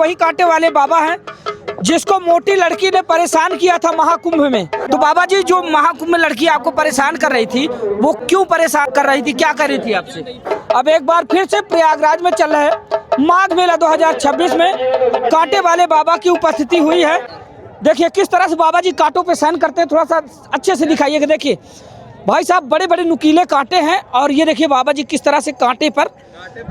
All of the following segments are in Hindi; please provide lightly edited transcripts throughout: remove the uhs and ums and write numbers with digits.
वही कांटे वाले बाबा हैं जिसको मोटी लड़की ने परेशान किया था महाकुंभ में। तो बाबा जी, जो महाकुंभ में लड़की आपको परेशान कर रही थी, वो क्यों परेशान कर रही थी, क्या कर रही थी आपसे? अब एक बार फिर से प्रयागराज में चल रहे माघ मेला 2026 में कांटे वाले बाबा की उपस्थिति हुई है। देखिए किस तरह से बाबा जी कांटों पे सहन करते हैं, थोड़ा सा अच्छे से दिखाइएगा। देखिए भाई साहब, बड़े बड़े नुकीले कांटे हैं और ये देखिए बाबा जी किस तरह से कांटे पर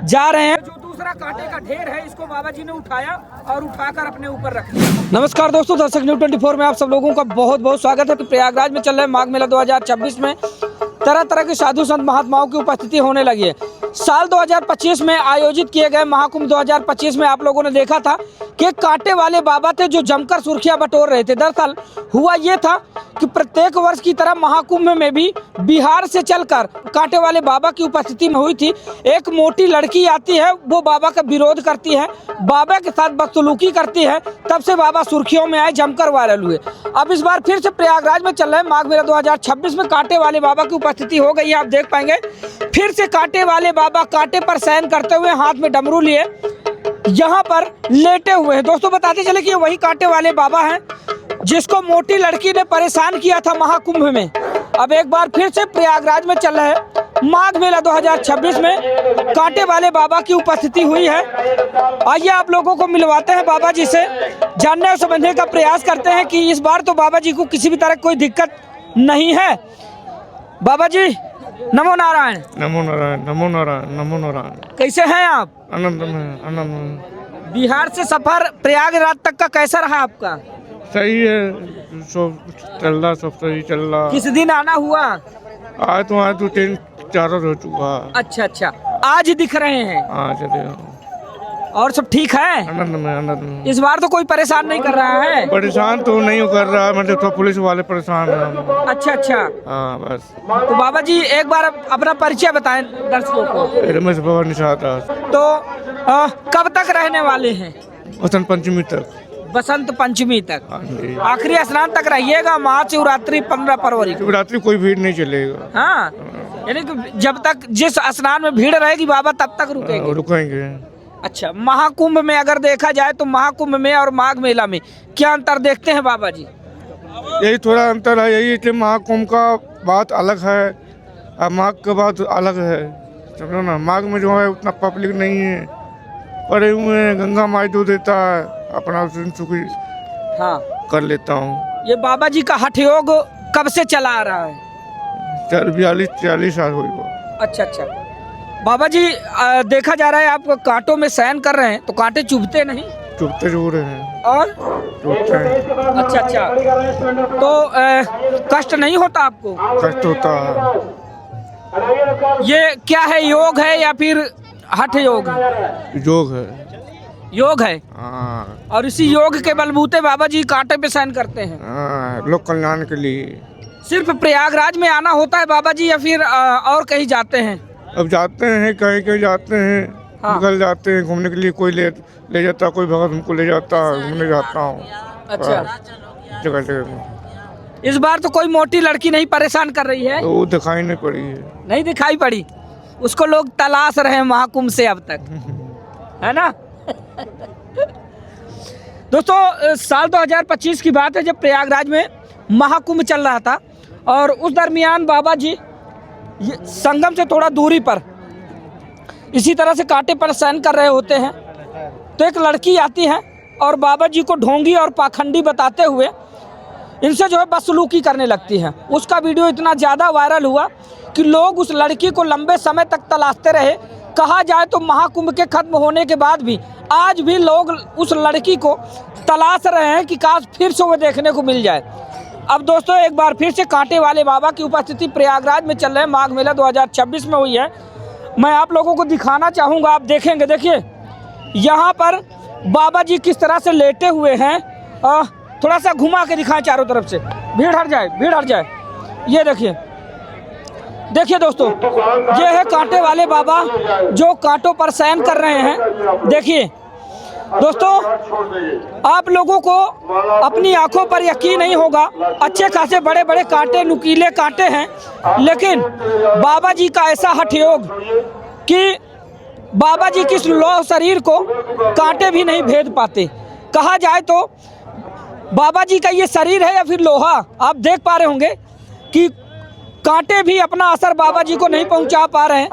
जा रहे हैं। जो दूसरा कांटे का ढेर है, इसको बाबा जी ने उठाया और उठाकर अपने ऊपर रख लिया। नमस्कार दोस्तों, दर्शक न्यूज़ 24 में आप सब लोगों का बहुत बहुत स्वागत है। तो प्रयागराज में चल रहे माघ मेला 2026 में तरह तरह के साधु संत महात्माओं की उपस्थिति होने लगी है। साल 2025 में आयोजित किए गए महाकुंभ 2025 में आप लोगों ने देखा था कि कांटे वाले बाबा थे जो जमकर सुर्खियां बटोर रहे थे। दरअसल हुआ ये था कि प्रत्येक वर्ष की तरह महाकुंभ में भी बिहार से चलकर कांटे वाले बाबा की उपस्थिति में हुई थी। एक मोटी लड़की आती है, वो बाबा का विरोध करती है, बाबा के साथ बदसलूकी करती है, तब से बाबा सुर्खियों में आए, जमकर वायरल हुए। अब इस बार फिर से प्रयागराज में चल रहे माघ मेला 2026 में कांटे वाले बाबा की उपस्थिति हो गई है। आप देख पाएंगे फिर से कांटे वाले बाबा कांटे पर शयन करते हुए हाथ में डमरू लिए यहाँ पर लेटे हुए हैं। दोस्तों बताते चले कि वही कांटे वाले बाबा हैं जिसको मोटी लड़की ने परेशान किया था महाकुंभ में। अब एक बार फिर से प्रयागराज में चल रहे माघ मेला 2026 में कांटे वाले बाबा की उपस्थिति हुई है। आइए आप लोगों को मिलवाते हैं बाबा जी से, जानने और समझने का प्रयास करते हैं कि इस बार तो बाबा जी को किसी भी तरह कोई दिक्कत नहीं है। बाबा जी नमो नारायण। नमो नारायण, नमो नारायण, नमो नारायण। कैसे हैं आप? आनंद में, आनंद में। बिहार से सफर प्रयागराज तक का कैसा रहा आपका? सही है, सब चल रहा, सब सही चल रहा। किस दिन आना हुआ? आज तो 3-4 रोज हो चुका। अच्छा, आज दिख रहे हैं। हाँ चले। और सब ठीक है? आनंद में, आनंद में। इस बार तो कोई परेशान नहीं कर रहा है? परेशान तो नहीं कर रहा, मतलब तो पुलिस वाले परेशान है। अच्छा। हाँ बस। तो बाबा जी एक बार अपना परिचय बताएं दर्शकों को। रमेश बाबा निषाद। तो कब तक रहने वाले हैं? वसंत पंचमी तक। बसंत पंचमी तक? हाँ जी। आखिरी स्नान तक रहिएगा। महाशिवरात्रि 15 फरवरी को। शिवरात्रि कोई भीड़ नहीं चलेगा। हाँ, यानी कि जब तक जिस स्नान में भीड़ रहेगी बाबा तब तक रुकेंगे? रुकेंगे। अच्छा, महाकुंभ में अगर देखा जाए तो महाकुंभ में और माघ मेला में क्या अंतर देखते हैं बाबा जी? यही थोड़ा अंतर है, यही कि महाकुंभ का बात अलग है और माघ का बात अलग है, समझो ना। माघ में जो है उतना पब्लिक नहीं है, पड़े हुए हैं, गंगा माई दूध देता है, अपना सुखी हाँ कर लेता हूँ। ये बाबा जी का हठ योग कब से चला आ रहा है? 42-43 साल हुई वो। अच्छा। बाबा जी देखा जा रहा है आप कांटों में शयन कर रहे हैं, तो कांटे चुभते नहीं? चुभते जरूर हैं। और चुभते हैं। अच्छा। तो कष्ट नहीं होता आपको? कष्ट होता है। ये क्या है, योग है या फिर हठ योग है? योग है। हाँ। और इसी योग के बलबूते बाबा जी कांटे पे शयन करते हैं? हाँ, लोक कल्याण के लिए। सिर्फ प्रयागराज में आना होता है बाबा जी या फिर और कहीं जाते हैं? अब जाते हैं, कहीं जाते हैं। हाँ। निकल जाते हैं घूमने के लिए, कोई ले जाता, कोई भगत हमको ले जाता, घूमने जाता हूँ। अच्छा। जगह। इस बार तो कोई मोटी लड़की नहीं परेशान कर रही है? तो वो दिखाई नहीं पड़ी है। नहीं दिखाई पड़ी? उसको लोग तलाश रहे हैं महाकुंभ से अब तक, है ना? दोस्तों साल 2025 की बात है जब प्रयागराज में महाकुंभ चल रहा था और उस दरमियान बाबा जी संगम से थोड़ा दूरी पर इसी तरह से कांटे पर शयन कर रहे होते हैं, तो एक लड़की आती है और बाबा जी को ढोंगी और पाखंडी बताते हुए इनसे जो है बदसलूकी करने लगती है। उसका वीडियो इतना ज़्यादा वायरल हुआ कि लोग उस लड़की को लंबे समय तक तलाशते रहे। कहा जाए तो महाकुंभ के खत्म होने के बाद भी आज भी लोग उस लड़की को तलाश रहे हैं कि काश फिर से वो देखने को मिल जाए। अब दोस्तों एक बार फिर से कांटे वाले बाबा की उपस्थिति प्रयागराज में चल रहे माघ मेला 2026 में हुई है। मैं आप लोगों को दिखाना चाहूँगा, आप देखेंगे। देखिए यहाँ पर बाबा जी किस तरह से लेटे हुए हैं। थोड़ा सा घुमा के दिखाएं चारों तरफ से, भीड़ हट जाए। ये देखिए दोस्तों, ये है कांटे वाले बाबा जो कांटों पर शयन कर रहे हैं। देखिए दोस्तों, आप लोगों को अपनी आंखों पर यकीन नहीं होगा, अच्छे खासे बड़े बड़े कांटे, नुकीले कांटे हैं, लेकिन बाबा जी का ऐसा हठ योग कि बाबा जी की इस लौह शरीर को कांटे भी नहीं भेद पाते। कहा जाए तो बाबा जी का ये शरीर है या फिर लोहा, आप देख पा रहे होंगे कि कांटे भी अपना असर बाबा जी को नहीं पहुंचा पा रहे हैं।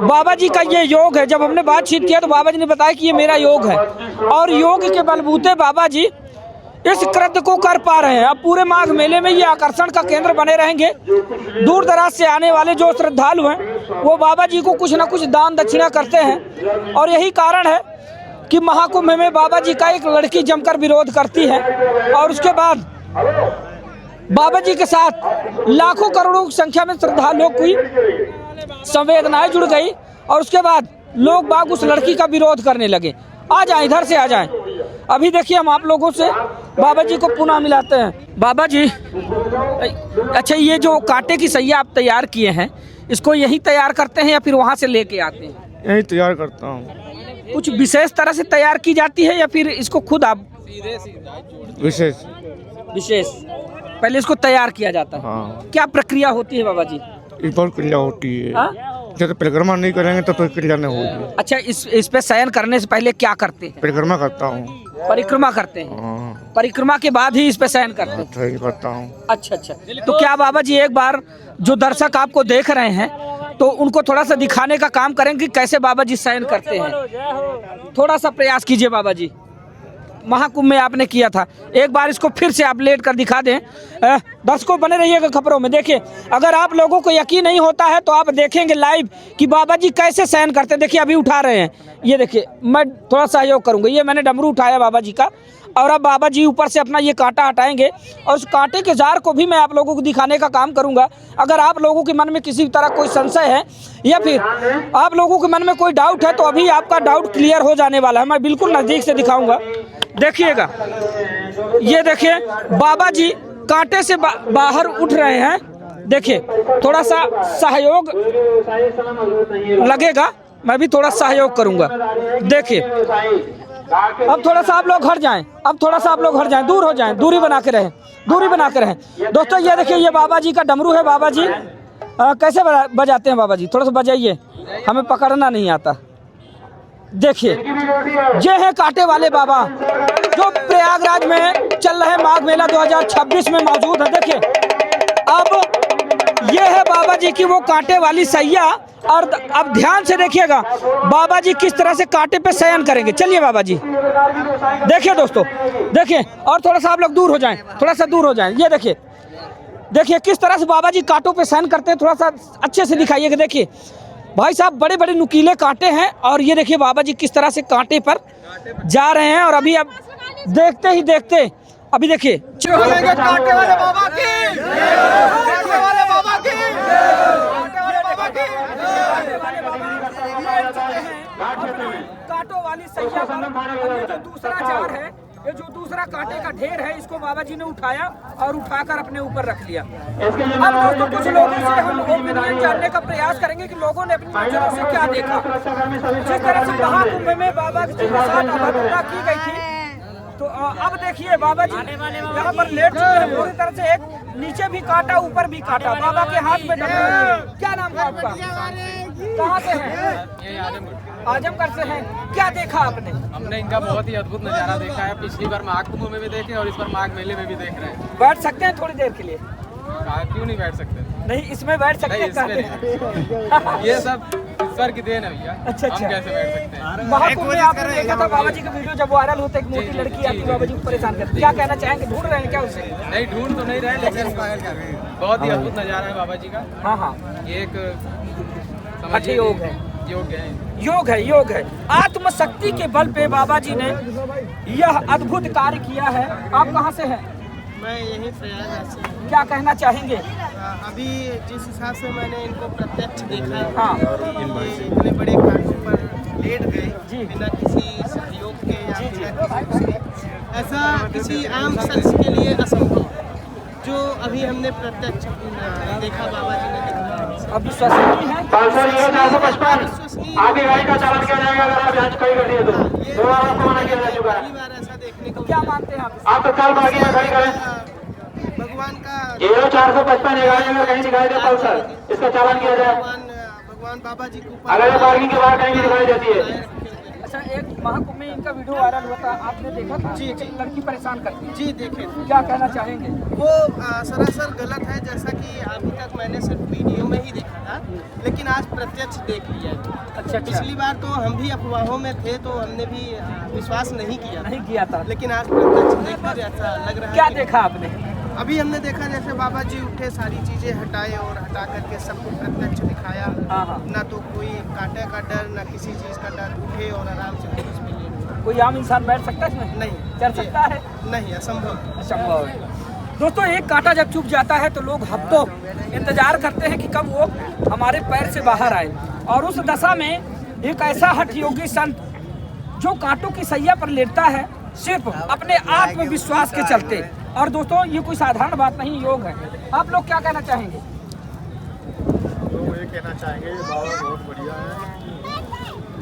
बाबा जी का ये योग है। जब हमने बातचीत किया तो बाबा जी ने बताया कि ये मेरा योग है, और योग के बलबूते बाबा जी इस कृत्य को कर पा रहे हैं। अब पूरे माघ मेले में ये आकर्षण का केंद्र बने रहेंगे। दूर दराज से आने वाले जो श्रद्धालु हैं वो बाबा जी को कुछ ना कुछ दान दक्षिणा करते हैं, और यही कारण है कि महाकुंभ में बाबा जी का एक लड़की जमकर विरोध करती है, और उसके बाद बाबा जी के साथ लाखों करोड़ों की संख्या में श्रद्धालुओं की संवेदनाएं जुड़ गई, और उसके बाद लोग बाग उस लड़की का विरोध करने लगे। आ जाएं, इधर से आ जाएं। अभी देखिए हम आप लोगों से बाबा जी को पुनः मिलाते हैं। बाबा जी, अच्छा, ये जो कांटे की सैया आप तैयार किए हैं, इसको यही तैयार करते हैं या फिर वहाँ से लेके आते हैं? यही तैयार करता हूँ। कुछ विशेष तरह से तैयार की जाती है या फिर इसको खुद आप? विशेष पहले इसको तैयार किया जाता है। हाँ। क्या प्रक्रिया होती है बाबा जी? इस पर क्रिया होती है। हाँ? जब परिक्रमा नहीं करेंगे तो क्रिया नहीं होगी। अच्छा, इस पे शयन करने से पहले क्या करते हैं? परिक्रमा करता हूँ। परिक्रमा करते हैं। हाँ, परिक्रमा के बाद ही इस पे शयन करते हैं। सही करता हूँ। अच्छा, तो क्या बाबा जी एक बार जो दर्शक आपको देख रहे हैं तो उनको थोड़ा सा दिखाने का काम करेंगे कि कैसे बाबा जी शयन करते हैं? थोड़ा सा प्रयास कीजिए बाबा जी। महाकुंभ में आपने किया था, एक बार इसको फिर से आप लेट कर दिखा दें। दर्शकों बने रहिएगा खबरों में। देखिए, अगर आप लोगों को यकीन नहीं होता है तो आप देखेंगे लाइव कि बाबा जी कैसे शयन करते हैं। देखिए अभी उठा रहे हैं, ये देखिए, मैं थोड़ा सहयोग करूंगा। ये मैंने डमरू उठाया बाबा जी का, और अब बाबा जी ऊपर से अपना ये कांटा हटाएंगे, और उस कांटे के जार को भी मैं आप लोगों को दिखाने का काम करूंगा। अगर आप लोगों के मन में किसी तरह कोई संशय है या फिर आप लोगों के मन में कोई डाउट है तो अभी आपका डाउट क्लियर हो जाने वाला है। मैं बिल्कुल नज़दीक से दिखाऊंगा, देखिएगा। ये देखिए बाबा जी कांटे से बाहर उठ रहे हैं। देखिए, थोड़ा सा सहयोग लगेगा, मैं भी थोड़ा सहयोग करूंगा। देखिए, अब थोड़ा सा आप लोग हट जाएं, दूर हो जाएं, दूरी बना के रहें। दोस्तों ये देखिए, ये बाबा जी का डमरू है। बाबा जी कैसे बजाते हैं? बाबा जी थोड़ा सा बजाइए, हमें पकड़ना नहीं आता। देखिए, ये है कांटे वाले बाबा जो प्रयागराज में चल रहे माघ मेला 2026 में मौजूद है। देखिए, अब ये है बाबा जी की वो कांटे वाली सैया, और अब ध्यान से देखिएगा बाबा जी किस तरह से कांटे पे शयन करेंगे। चलिए बाबा जी, देखिए दोस्तों, देखिए, और थोड़ा सा आप लोग दूर हो जाएं, ये देखिए किस तरह से बाबा जी कांटों पे शयन करते हैं। थोड़ा सा अच्छे से दिखाइएगा। देखिए भाई साहब, बड़े बड़े नुकीले कांटे हैं, और ये देखिए बाबा जी किस तरह से कांटे पर जा रहे हैं। और अभी अब देखते ही देखते, अभी देखिए, कांटे वाले बाबा की, कांटे वाले बाबा की, कांटे वाले बाबा की। कांटों वाली सैया पर ये जो दूसरा जार है, ये जो दूसरा कांटे का ढेर है, इसको बाबा जी ने उठाया और उठाकर अपने ऊपर रख लिया। अब दोस्तों कुछ लोगों से हम ओपिनियन जानने का प्रयास करेंगे कि लोगों ने अपनी नजरों से क्या देखा। जिस तरह से महाकुंभ में बाबा जी के साथ अभद्रता की गई थी, तो अब देखिए बाबा जी यहाँ पर लेट चुके हैं पूरी तरह से। एक नीचे भी काटा, ऊपर भी काटा। बाबा के हाथ में डमरू। क्या नाम है आपका? कहाँ से हैं? आजमगढ़ से हैं। क्या देखा आपने? हमने इनका बहुत ही अद्भुत नज़ारा देखा है। पिछली बार माघ कुंभ में भी देखे और इस बार माघ मेले में भी देख रहे हैं। बैठ सकते हैं थोड़ी देर के लिए? क्यों नहीं बैठ सकते? नहीं, इसमें बैठ सकते हैं। ये सब ईश्वर की देन है भैया। अच्छा, हम कैसे बैठ सकते हैं? महाकुंभ में आपने देखा था बाबा जी का वीडियो जब वायरल होता है, एक मोटी लड़की आती है बाबा जी को परेशान करती है। क्या कहना चाहेंगे? ढूंढ रहे हैं क्या उसे? नहीं, ढूंढ तो नहीं रहे, लेकिन बहुत ही अद्भुत नज़ारा है बाबा जी का। हाँ, ये एक अच्छे योग है। योग है। आत्मशक्ति के बल पे बाबा जी ने यह अद्भुत कार्य किया है। आप कहाँ से हैं? मैं यही प्रयागराज से हूँ। क्या कहना चाहेंगे? अभी जिस हिसाब से मैंने इनको प्रत्यक्ष देखा, हाँ, ये इतने बड़े कांटों पर लेट गए बिना किसी सहयोग के या बिना किसी उसके, ऐसा किसी आम शख्स के लिए असंभव, जो अभी हमने प्रत्यक्ष देखा बाबा जी ने देखा। अब विश्वसनीय है। 555 आगे गाड़ी का चालान किया जाएगा अगर आप जांच कहीं कर दिए तो। 2 बार आपको मना किया जा चुका है। पहली बार ऐसा देखने को। क्या मानते हैं आप तत्काल बागी में खड़ी करें। भगवान का 455 गाड़ी अगर कहीं दिखाई दे पल्सर, इसका चालान किया जाए। भगवान बाबा जी के ऊपर। अच्छा, एक महाकुंभ में इनका वीडियो वायरल हुआ था, आपने देखा था? जी, जी। लड़की परेशान करती है। जी देखे थे। क्या कहना चाहेंगे? वो सरासर गलत है, जैसा कि अभी तक मैंने सिर्फ वीडियो में ही देखा था, लेकिन आज प्रत्यक्ष देख लिया है। अच्छा, पिछली बार तो हम भी अफवाहों में थे, तो हमने भी विश्वास नहीं किया था, लेकिन आज प्रत्यक्ष देखकर ऐसा लग रहा है। क्या देखा आपने? अभी हमने देखा जैसे बाबा जी उठे, सारी चीजें हटाए और हटा करके सबको प्रत्यक्ष दिखाया। ना तो कोई कांटे का डर, ना किसी चीज का डर, उठे और आराम से पुलिस में ले। कोई आम इंसान बैठ सकता है इसमें? नहीं चढ़ सकता है? नहीं, असंभव है। दोस्तों, एक कांटा जब चुभ जाता है तो लोग हफ्तों इंतजार करते हैं कि कब वो हमारे पैर से बाहर आए, और उस दशा में एक ऐसा हठ योगी संत जो कांटों की सैया पर लेटता है सिर्फ अपने आत्मविश्वास के चलते। और दोस्तों, ये कोई साधारण बात नहीं, योग है। आप लोग क्या कहना चाहेंगे? लोग ये कहना चाहेंगे ये बाबा बहुत बढ़िया है,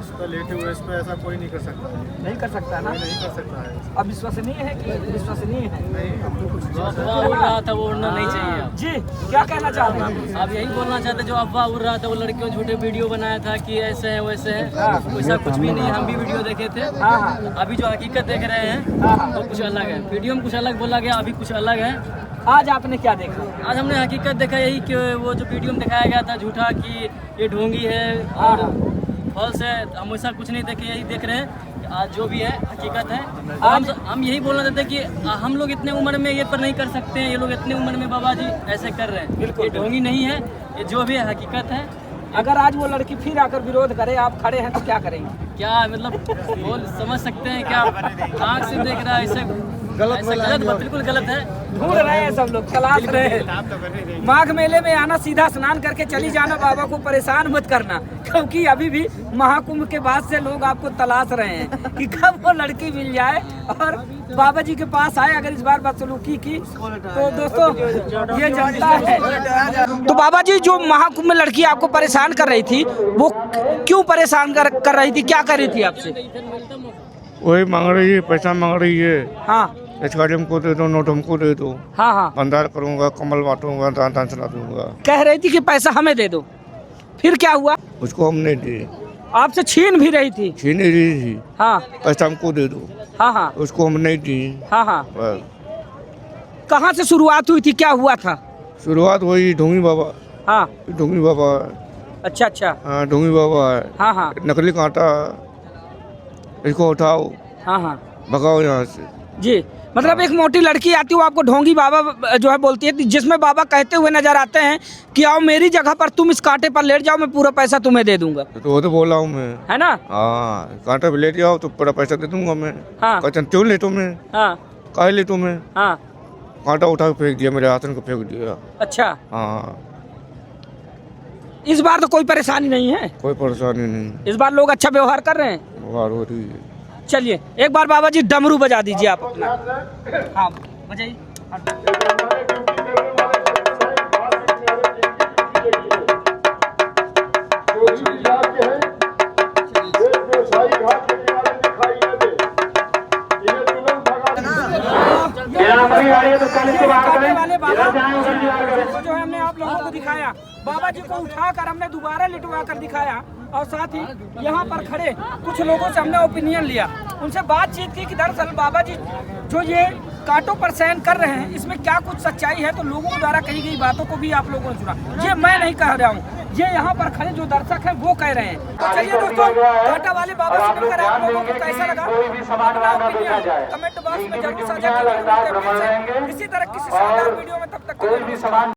इसको लेटे हुए इस पे ऐसा कोई नहीं कर सकता। नहीं कर सकता ना? नहीं कर सकता है। अब विश्वसनीय है कि विश्वसनीय है? नहीं, हमको कुछ अफवाह उड़ रहा था वो उड़ना नहीं चाहिए। जी, क्या कहना चाहते हैं? आप यही बोलना चाहते, जो अफवाह उड़ रहा था वो लड़कियों झूठे वीडियो बनाया था कि ऐसे है वैसे है, वैसा कुछ भी नहीं है। हम भी वीडियो देखे थे। अभी जो हकीकत देख रहे हैं वो कुछ अलग है। वीडियो में कुछ अलग बोला गया, अभी कुछ अलग है। आज आपने क्या देखा? आज हमने हकीकत देखा, यही कि वो जो वीडियो में दिखाया गया था झूठा कि ये ढोंगी है और फॉल्स है, हम ऐसा कुछ नहीं देखे, यही देख रहे हैं। आज जो भी है हकीकत है। हम यही बोलना चाहते हैं कि हम लोग इतने उम्र में ये पर नहीं कर सकते हैं, ये लोग इतने उम्र में बाबा जी ऐसे कर रहे हैं। ये ढोंगी नहीं है, ये जो भी है हकीकत है। अगर आज वो लड़की फिर आकर विरोध करे, आप खड़े हैं तो क्या करेंगे? क्या मतलब बोल समझ सकते हैं क्या? आँख से देख रहा है, ऐसे गलत, बिल्कुल गलत है। ढूंढ रहे हैं सब लोग, तलाश रहे हैं। माघ मेले में आना, सीधा स्नान करके चली जाना, बाबा को परेशान मत करना, क्योंकि अभी भी महाकुंभ के बाद से लोग आपको तलाश रहे हैं कि कब वो लड़की मिल जाए और बाबा जी के पास आए। अगर इस बार बदसलूकी की तो दोस्तों ये जनता है। तो बाबा जी, जो महाकुंभ में लड़की आपको परेशान कर रही थी, वो क्यों परेशान कर रही थी? क्या कर रही थी आपसे? वही मांग रही है, पैसा मांग रही है। हाँ, गाड़ी हमको दे दो, नोट हमको दे दो। हाँ, भंडार करूंगा, कमल बांटूंगा, दान चला दूंगा। कह रही थी कि पैसा हमें दे दो। फिर क्या हुआ? उसको हमने दिए। आपसे छीन भी रही थी? छीन रही थी। हाँ, पैसा हमको दे दो। हाँ, उसको हम नहीं दी। हाँ। कहाँ से शुरुआत हुई थी? क्या हुआ था? शुरुआत हुई ढोंगी बाबा। हाँ, ढोंगी बाबा। अच्छा। हाँ, ढोंगी बाबा है। हाँ। नकली कांटा, इसको उठाओ। हाँ। भगाओ यहाँ से। जी, मतलब एक मोटी लड़की आती है, आपको ढोंगी बाबा जो है बोलती है, जिसमें बाबा कहते हुए नजर आते हैं कि आओ मेरी जगह पर, तुम इस कांटे पर लेट जाओ, मैं पूरा पैसा तुम्हें दे दूंगा। तो वो तो बोला हूँ मैं, है ना? हाँ, कांटे पे लेट जाओ तो पूरा पैसा दे दूंगा मैं। हाँ। कहते क्यों लेटो मैं? हाँ। काहे लेटो मैं? हाँ। कांटा उठा के फेंक दिया, मेरे आसन को फेंक दिया। अच्छा। हाँ। इस बार तो कोई परेशानी नहीं है? कोई परेशानी नहीं, इस बार लोग अच्छा व्यवहार कर रहे हैं। व्यवहार हो रही है। चलिए, एक बार बाबा जी डमरू बजा दीजिए आप अपना। हाँ, बजाइए। वाले बाबा जो है हमने आप लोगों को दिखाया, बाबा जी को उठाकर हमने दोबारा लिटवा कर दिखाया, और साथ ही यहाँ पर खड़े कुछ लोगों से हमने ओपिनियन लिया, उनसे बातचीत की कि दरअसल बाबा जी जो ये कांटों पर सहन कर रहे हैं, इसमें क्या कुछ सच्चाई है। तो लोगों द्वारा कही गई बातों को भी आप लोगों ने सुना, ये मैं नहीं कह रहा हूँ, ये यहाँ पर खड़े जो दर्शक हैं वो कह रहे हैं। तो चलिए दोस्तों, कांटा वाले बाबा से मिलकर आप लोगों को कैसा लगा, अपना ओपिनियन कमेंट बॉक्स में जरूर साझा कीजिए। इसी तरह किसी शानदार वीडियो में, तब तक के लिए